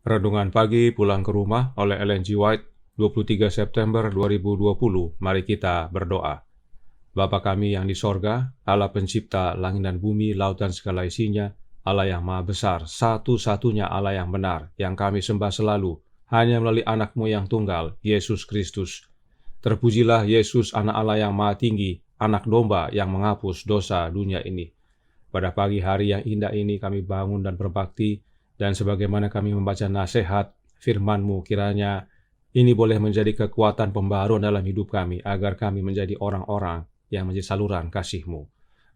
Renungan pagi pulang ke rumah oleh Ellen G. White, 23 September 2020. Mari kita berdoa. Bapa kami yang di sorga, Allah pencipta langit dan bumi, laut dan segala isinya, Allah yang maha besar, satu-satunya Allah yang benar, yang kami sembah selalu, hanya melalui anak-Mu yang tunggal, Yesus Kristus. Terpujilah Yesus, anak Allah yang maha tinggi, anak domba yang menghapus dosa dunia ini. Pada pagi hari yang indah ini kami bangun dan berbakti, dan sebagaimana kami membaca nasihat firman-Mu, kiranya ini boleh menjadi kekuatan pembaruan dalam hidup kami, agar kami menjadi orang-orang yang menjadi saluran kasih-Mu.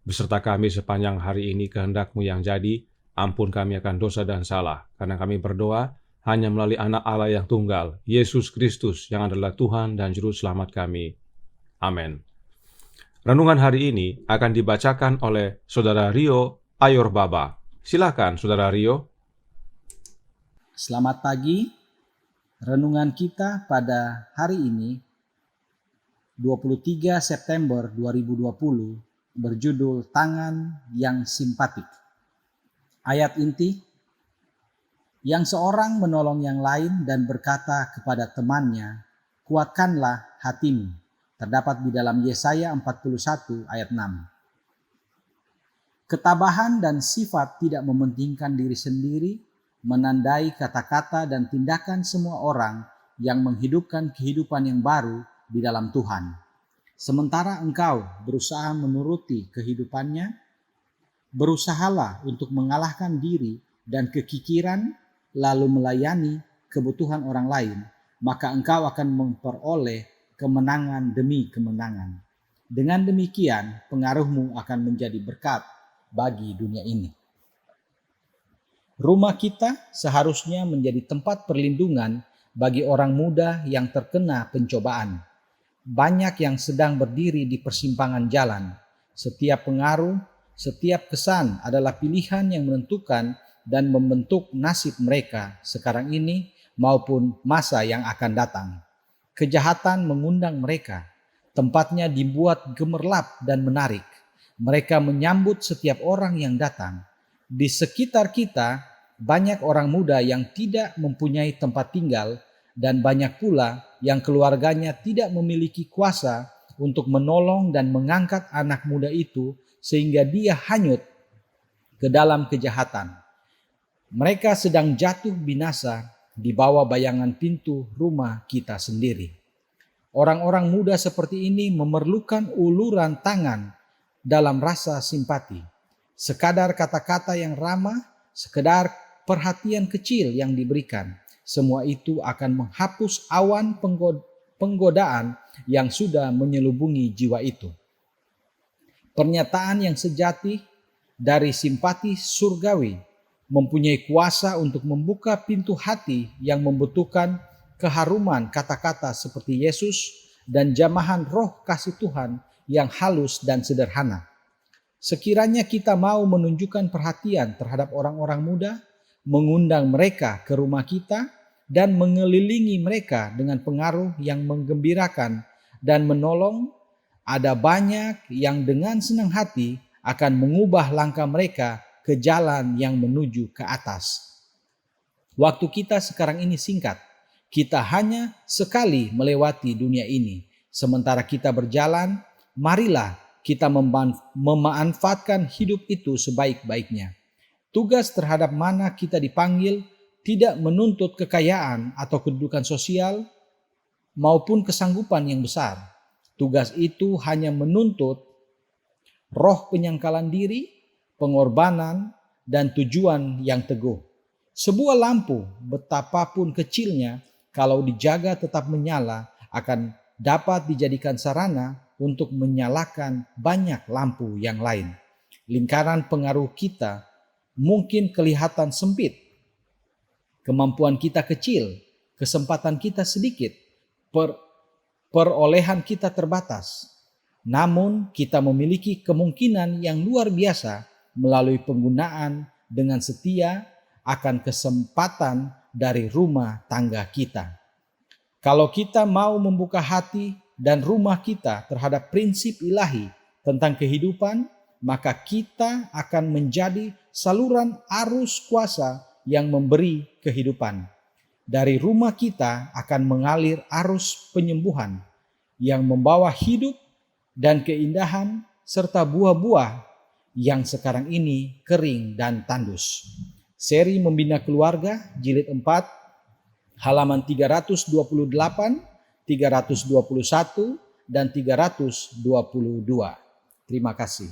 Beserta kami sepanjang hari ini, kehendak-Mu yang jadi, ampun kami akan dosa dan salah, karena kami berdoa hanya melalui anak Allah yang tunggal, Yesus Kristus, yang adalah Tuhan dan Juru Selamat kami. Amin. Renungan hari ini akan dibacakan oleh Saudara Rio Ayorbaba. Silakan, Saudara Rio. Selamat pagi. Renungan kita pada hari ini 23 September 2020 berjudul Tangan yang Simpatik. Ayat inti, yang seorang menolong yang lain dan berkata kepada temannya, kuatkanlah hatimu. Terdapat di dalam Yesaya 41 ayat 6. Ketabahan dan sifat tidak mementingkan diri sendiri menandai kata-kata dan tindakan semua orang yang menghidupkan kehidupan yang baru di dalam Tuhan. Sementara engkau berusaha menuruti kehidupannya, berusahalah untuk mengalahkan diri dan kekikiran lalu melayani kebutuhan orang lain, maka engkau akan memperoleh kemenangan demi kemenangan. Dengan demikian, pengaruhmu akan menjadi berkat bagi dunia ini. Rumah kita seharusnya menjadi tempat perlindungan bagi orang muda yang terkena pencobaan. Banyak yang sedang berdiri di persimpangan jalan. Setiap pengaruh, setiap kesan adalah pilihan yang menentukan dan membentuk nasib mereka sekarang ini maupun masa yang akan datang. Kejahatan mengundang mereka. Tempatnya dibuat gemerlap dan menarik. Mereka menyambut setiap orang yang datang. Di sekitar kita banyak orang muda yang tidak mempunyai tempat tinggal dan banyak pula yang keluarganya tidak memiliki kuasa untuk menolong dan mengangkat anak muda itu sehingga dia hanyut ke dalam kejahatan. Mereka sedang jatuh binasa di bawah bayangan pintu rumah kita sendiri. Orang-orang muda seperti ini memerlukan uluran tangan dalam rasa simpati. Sekadar kata-kata yang ramah, sekedar perhatian kecil yang diberikan, semua itu akan menghapus awan penggodaan yang sudah menyelubungi jiwa itu. Pernyataan yang sejati dari simpati surgawi mempunyai kuasa untuk membuka pintu hati yang membutuhkan keharuman kata-kata seperti Yesus dan jamahan roh kasih Tuhan yang halus dan sederhana. Sekiranya kita mau menunjukkan perhatian terhadap orang-orang muda, mengundang mereka ke rumah kita, dan mengelilingi mereka dengan pengaruh yang menggembirakan dan menolong, ada banyak yang dengan senang hati akan mengubah langkah mereka ke jalan yang menuju ke atas. Waktu kita sekarang ini singkat. Kita hanya sekali melewati dunia ini. Sementara kita berjalan, marilah kita memanfaatkan hidup itu sebaik-baiknya. Tugas terhadap mana kita dipanggil tidak menuntut kekayaan atau kedudukan sosial maupun kesanggupan yang besar. Tugas itu hanya menuntut roh penyangkalan diri, pengorbanan, dan tujuan yang teguh. Sebuah lampu betapapun kecilnya, kalau dijaga tetap menyala, akan dapat dijadikan sarana untuk menyalakan banyak lampu yang lain. Lingkaran pengaruh kita mungkin kelihatan sempit. Kemampuan kita kecil, kesempatan kita sedikit, perolehan kita terbatas. Namun kita memiliki kemungkinan yang luar biasa melalui penggunaan dengan setia akan kesempatan dari rumah tangga kita. Kalau kita mau membuka hati dan rumah kita terhadap prinsip ilahi tentang kehidupan, maka kita akan menjadi saluran arus kuasa yang memberi kehidupan. dari rumah kita akan mengalir arus penyembuhan yang membawa hidup dan keindahan serta buah-buah yang sekarang ini kering dan tandus. Seri Membina Keluarga jilid 4 halaman 328, 321 dan 322. Terima kasih.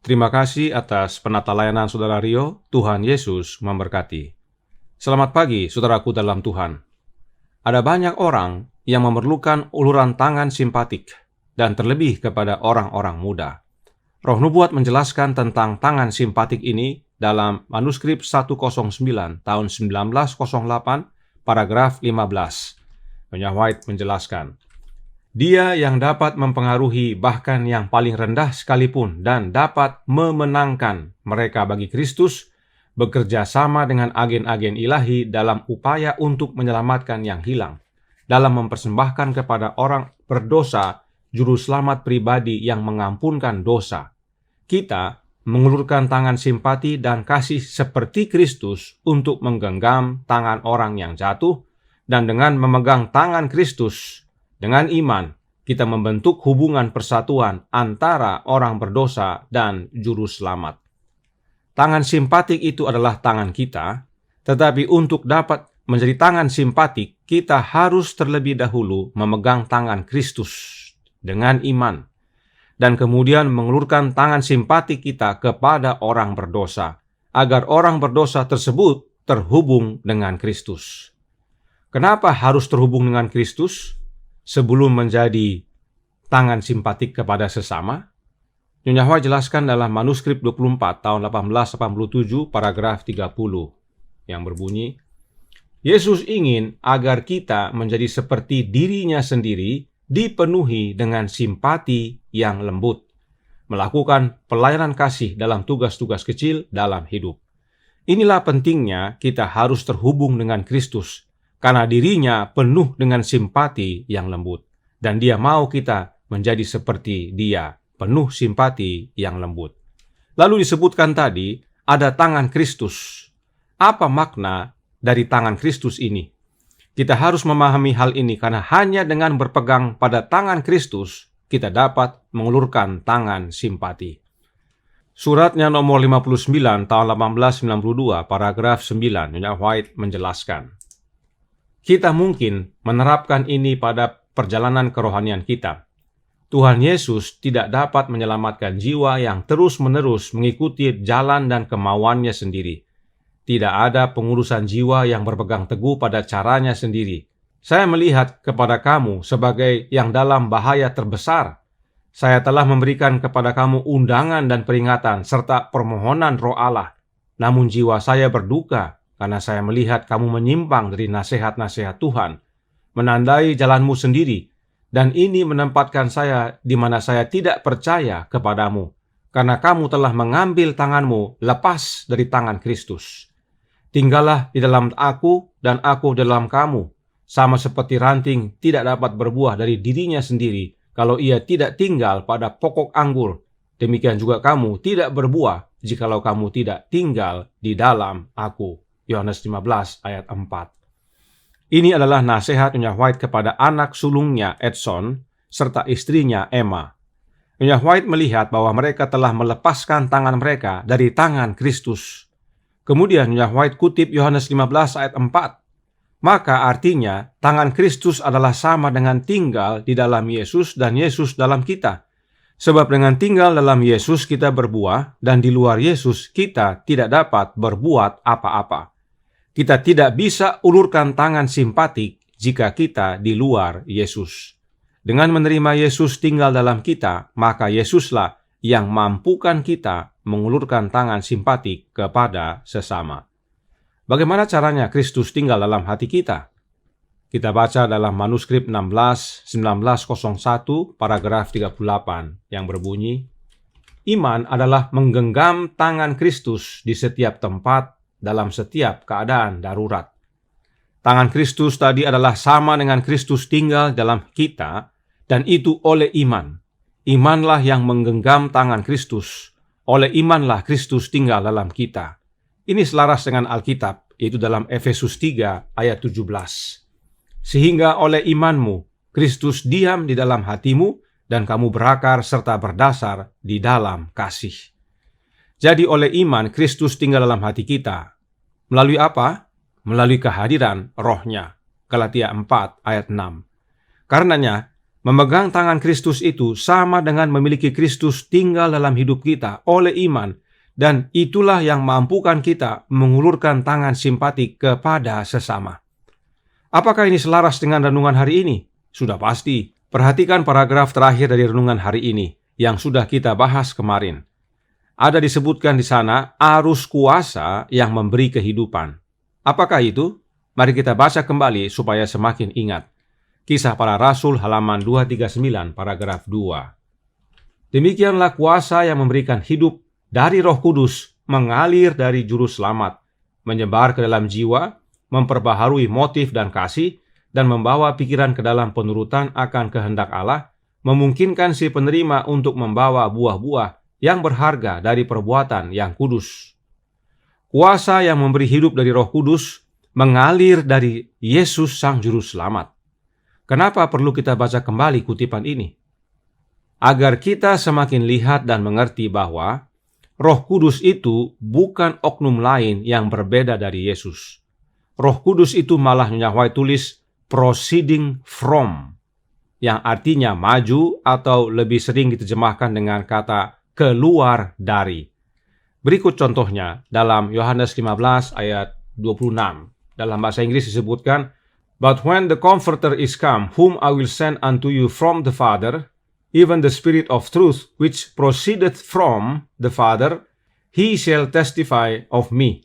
Terima kasih atas penata layanan Saudara Rio. Tuhan Yesus memberkati. Selamat pagi, saudaraku dalam Tuhan. Ada banyak orang yang memerlukan uluran tangan simpatik, dan terlebih kepada orang-orang muda. Roh Nubuat menjelaskan tentang tangan simpatik ini dalam manuskrip 109 tahun 1908, paragraf 15. Nyonya White menjelaskan, dia yang dapat mempengaruhi bahkan yang paling rendah sekalipun dan dapat memenangkan mereka bagi Kristus, bekerja sama dengan agen-agen ilahi dalam upaya untuk menyelamatkan yang hilang, dalam mempersembahkan kepada orang berdosa juru selamat pribadi yang mengampunkan dosa. Kita mengulurkan tangan simpati dan kasih seperti Kristus untuk menggenggam tangan orang yang jatuh, dan dengan memegang tangan Kristus, dengan iman, kita membentuk hubungan persatuan antara orang berdosa dan juru selamat. Tangan simpatik itu adalah tangan kita, tetapi untuk dapat menjadi tangan simpatik, kita harus terlebih dahulu memegang tangan Kristus dengan iman, dan kemudian mengulurkan tangan simpatik kita kepada orang berdosa, agar orang berdosa tersebut terhubung dengan Kristus. Kenapa harus terhubung dengan Kristus sebelum menjadi tangan simpatik kepada sesama? Nyonya White jelaskan dalam manuskrip 24 tahun 1887 paragraf 30 yang berbunyi, Yesus ingin agar kita menjadi seperti dirinya sendiri, dipenuhi dengan simpati yang lembut, melakukan pelayanan kasih dalam tugas-tugas kecil dalam hidup. Inilah pentingnya kita harus terhubung dengan Kristus, karena dirinya penuh dengan simpati yang lembut, dan dia mau kita menjadi seperti dia, penuh simpati yang lembut. Lalu disebutkan tadi, ada tangan Kristus. Apa makna dari tangan Kristus ini? Kita harus memahami hal ini karena hanya dengan berpegang pada tangan Kristus, kita dapat mengulurkan tangan simpati. Suratnya nomor 59 tahun 1892, paragraf 9, Nyonya White menjelaskan, kita mungkin menerapkan ini pada perjalanan kerohanian kita. Tuhan Yesus tidak dapat menyelamatkan jiwa yang terus-menerus mengikuti jalan dan kemauannya sendiri. Tidak ada pengurusan jiwa yang berpegang teguh pada caranya sendiri. Saya melihat kepada kamu sebagai yang dalam bahaya terbesar. Saya telah memberikan kepada kamu undangan dan peringatan serta permohonan Roh Allah. Namun jiwa saya berduka karena saya melihat kamu menyimpang dari nasihat-nasihat Tuhan, menandai jalanmu sendiri. Dan ini menempatkan saya di mana saya tidak percaya kepadamu, karena kamu telah mengambil tanganmu lepas dari tangan Kristus. Tinggallah di dalam aku dan aku dalam kamu, sama seperti ranting tidak dapat berbuah dari dirinya sendiri kalau ia tidak tinggal pada pokok anggur. Demikian juga kamu tidak berbuah jikalau kamu tidak tinggal di dalam aku. Yohanes 15 ayat 4. Ini adalah nasihat Nyonya White kepada anak sulungnya Edson serta istrinya Emma. Nyonya White melihat bahwa mereka telah melepaskan tangan mereka dari tangan Kristus. Kemudian Nyonya White kutip Yohanes 15 ayat 4. Maka artinya tangan Kristus adalah sama dengan tinggal di dalam Yesus dan Yesus dalam kita. Sebab dengan tinggal dalam Yesus kita berbuah, dan di luar Yesus kita tidak dapat berbuat apa-apa. Kita tidak bisa ulurkan tangan simpatik jika kita di luar Yesus. Dengan menerima Yesus tinggal dalam kita, maka Yesuslah yang mampukan kita mengulurkan tangan simpatik kepada sesama. Bagaimana caranya Kristus tinggal dalam hati kita? Kita baca dalam manuskrip 1901 paragraf 38 yang berbunyi, iman adalah menggenggam tangan Kristus di setiap tempat dalam setiap keadaan darurat. Tangan Kristus tadi adalah sama dengan Kristus tinggal dalam kita, dan itu oleh iman. Imanlah yang menggenggam tangan Kristus. Oleh imanlah Kristus tinggal dalam kita. Ini selaras dengan Alkitab yaitu dalam Efesus 3 ayat 17. Sehingga oleh imanmu, Kristus diam di dalam hatimu, dan kamu berakar serta berdasar di dalam kasih. Jadi oleh iman, Kristus tinggal dalam hati kita. Melalui apa? Melalui kehadiran Roh-Nya. Galatia 4 ayat 6. Karenanya, memegang tangan Kristus itu sama dengan memiliki Kristus tinggal dalam hidup kita oleh iman, dan itulah yang mampukan kita mengulurkan tangan simpatik kepada sesama. Apakah ini selaras dengan renungan hari ini? Sudah pasti. Perhatikan paragraf terakhir dari renungan hari ini yang sudah kita bahas kemarin. Ada disebutkan di sana arus kuasa yang memberi kehidupan. Apakah itu? Mari kita baca kembali supaya semakin ingat. Kisah Para Rasul halaman 239 paragraf 2. Demikianlah kuasa yang memberikan hidup dari Roh Kudus mengalir dari juru selamat, menyebar ke dalam jiwa, memperbaharui motif dan kasih, dan membawa pikiran ke dalam penurutan akan kehendak Allah, memungkinkan si penerima untuk membawa buah-buah yang berharga dari perbuatan yang kudus. Kuasa yang memberi hidup dari Roh Kudus mengalir dari Yesus Sang Juru Selamat. Kenapa perlu kita baca kembali kutipan ini? Agar kita semakin lihat dan mengerti bahwa Roh Kudus itu bukan oknum lain yang berbeda dari Yesus. Roh Kudus itu malah Nyonya White tulis proceeding from, yang artinya maju atau lebih sering diterjemahkan dengan kata keluar dari. Berikut contohnya dalam Yohanes 15 ayat 26. Dalam bahasa Inggris disebutkan, "But when the Comforter is come, whom I will send unto you from the Father, even the Spirit of truth, which proceedeth from the Father, he shall testify of me."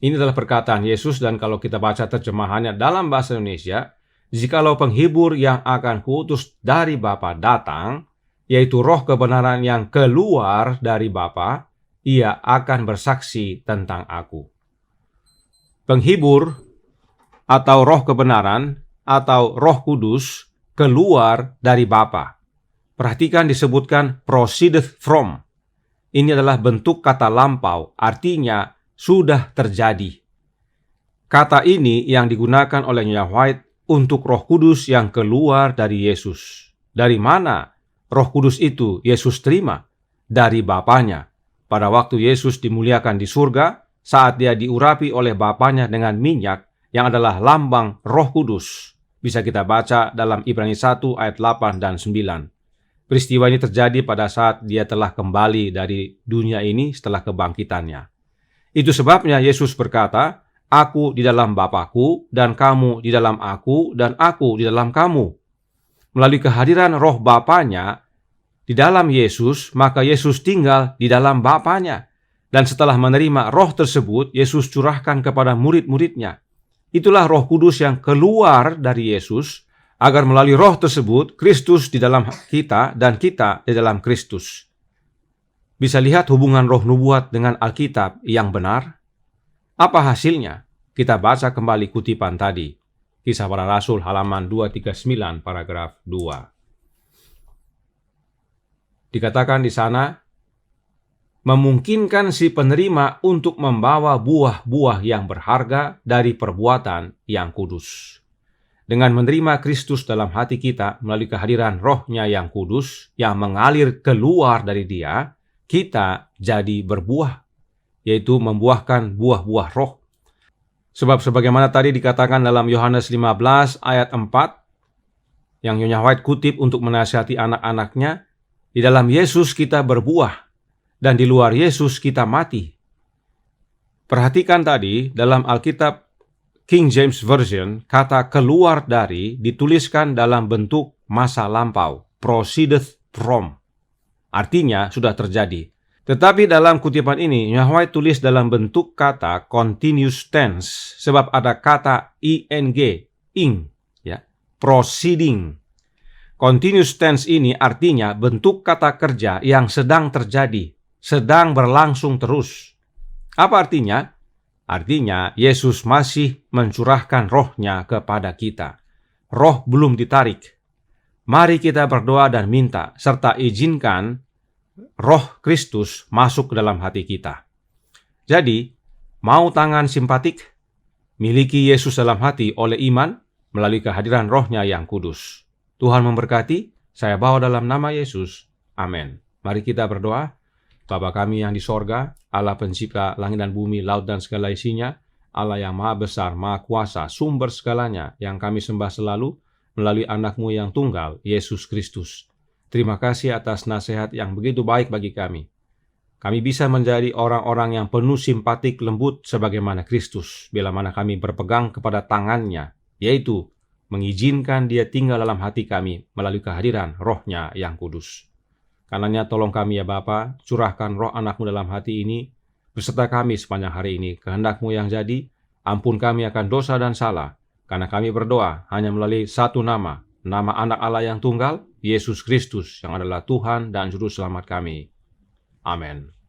Ini adalah perkataan Yesus, dan kalau kita baca terjemahannya dalam bahasa Indonesia, jikalau penghibur yang akan kuutus dari Bapa datang, yaitu Roh kebenaran yang keluar dari Bapa, ia akan bersaksi tentang aku. Penghibur atau Roh kebenaran atau Roh Kudus keluar dari Bapa. Perhatikan disebutkan proceedeth from. Ini adalah bentuk kata lampau, artinya sudah terjadi. Kata ini yang digunakan oleh Nyonya White untuk Roh Kudus yang keluar dari Yesus. Dari mana Roh Kudus itu Yesus terima? Dari Bapanya. Pada waktu Yesus dimuliakan di surga, saat dia diurapi oleh Bapanya dengan minyak yang adalah lambang Roh Kudus. Bisa kita baca dalam Ibrani 1 ayat 8 dan 9. Peristiwa ini terjadi pada saat dia telah kembali dari dunia ini setelah kebangkitannya. Itu sebabnya Yesus berkata, "Aku di dalam Bapa-Ku, dan kamu di dalam Aku, dan Aku di dalam kamu." Melalui kehadiran Roh Bapanya di dalam Yesus, maka Yesus tinggal di dalam Bapanya. Dan setelah menerima Roh tersebut, Yesus curahkan kepada murid-muridnya. Itulah Roh Kudus yang keluar dari Yesus, agar melalui Roh tersebut, Kristus di dalam kita dan kita di dalam Kristus. Bisa lihat hubungan roh nubuat dengan Alkitab yang benar? Apa hasilnya? Kita baca kembali kutipan tadi. Kisah Para Rasul halaman 239 paragraf 2. Dikatakan di sana, memungkinkan si penerima untuk membawa buah-buah yang berharga dari perbuatan yang kudus. Dengan menerima Kristus dalam hati kita melalui kehadiran Roh-Nya yang kudus, yang mengalir keluar dari Dia, kita jadi berbuah, yaitu membuahkan buah-buah roh. Sebab sebagaimana tadi dikatakan dalam Yohanes 15 ayat 4, yang Nyonya White kutip untuk menasihati anak-anaknya, di dalam Yesus kita berbuah, dan di luar Yesus kita mati. Perhatikan tadi, dalam Alkitab King James Version, kata keluar dari dituliskan dalam bentuk masa lampau, proceedeth from. Artinya sudah terjadi. Tetapi dalam kutipan ini, Nyonya White tulis dalam bentuk kata continuous tense, sebab ada kata ing, ya, proceeding. Continuous tense ini artinya bentuk kata kerja yang sedang terjadi, sedang berlangsung terus. Apa artinya? Artinya Yesus masih mencurahkan Roh-Nya kepada kita. Roh belum ditarik. Mari kita berdoa dan minta, serta izinkan Roh Kristus masuk ke dalam hati kita. Jadi, mau tangan simpatik? miliki Yesus dalam hati oleh iman melalui kehadiran Roh-Nya yang kudus. Tuhan memberkati, saya bawa dalam nama Yesus. Amin. Mari kita berdoa. Bapa kami yang di sorga, Allah pencipta langit dan bumi, laut dan segala isinya, Allah yang maha besar, maha kuasa, sumber segalanya, yang kami sembah selalu melalui anak-Mu yang tunggal, Yesus Kristus. Terima kasih atas nasihat yang begitu baik bagi kami. Kami bisa menjadi orang-orang yang penuh simpatik lembut sebagaimana Kristus, bila mana kami berpegang kepada tangannya, yaitu mengizinkan Dia tinggal dalam hati kami melalui kehadiran Roh-Nya yang kudus. Karenanya tolong kami ya Bapa, curahkan roh anak-Mu dalam hati ini, beserta kami sepanjang hari ini. Kehendak-Mu yang jadi, ampun kami akan dosa dan salah, karena kami berdoa hanya melalui satu nama anak Allah yang tunggal, Yesus Kristus, yang adalah Tuhan dan Juru Selamat kami. Amin.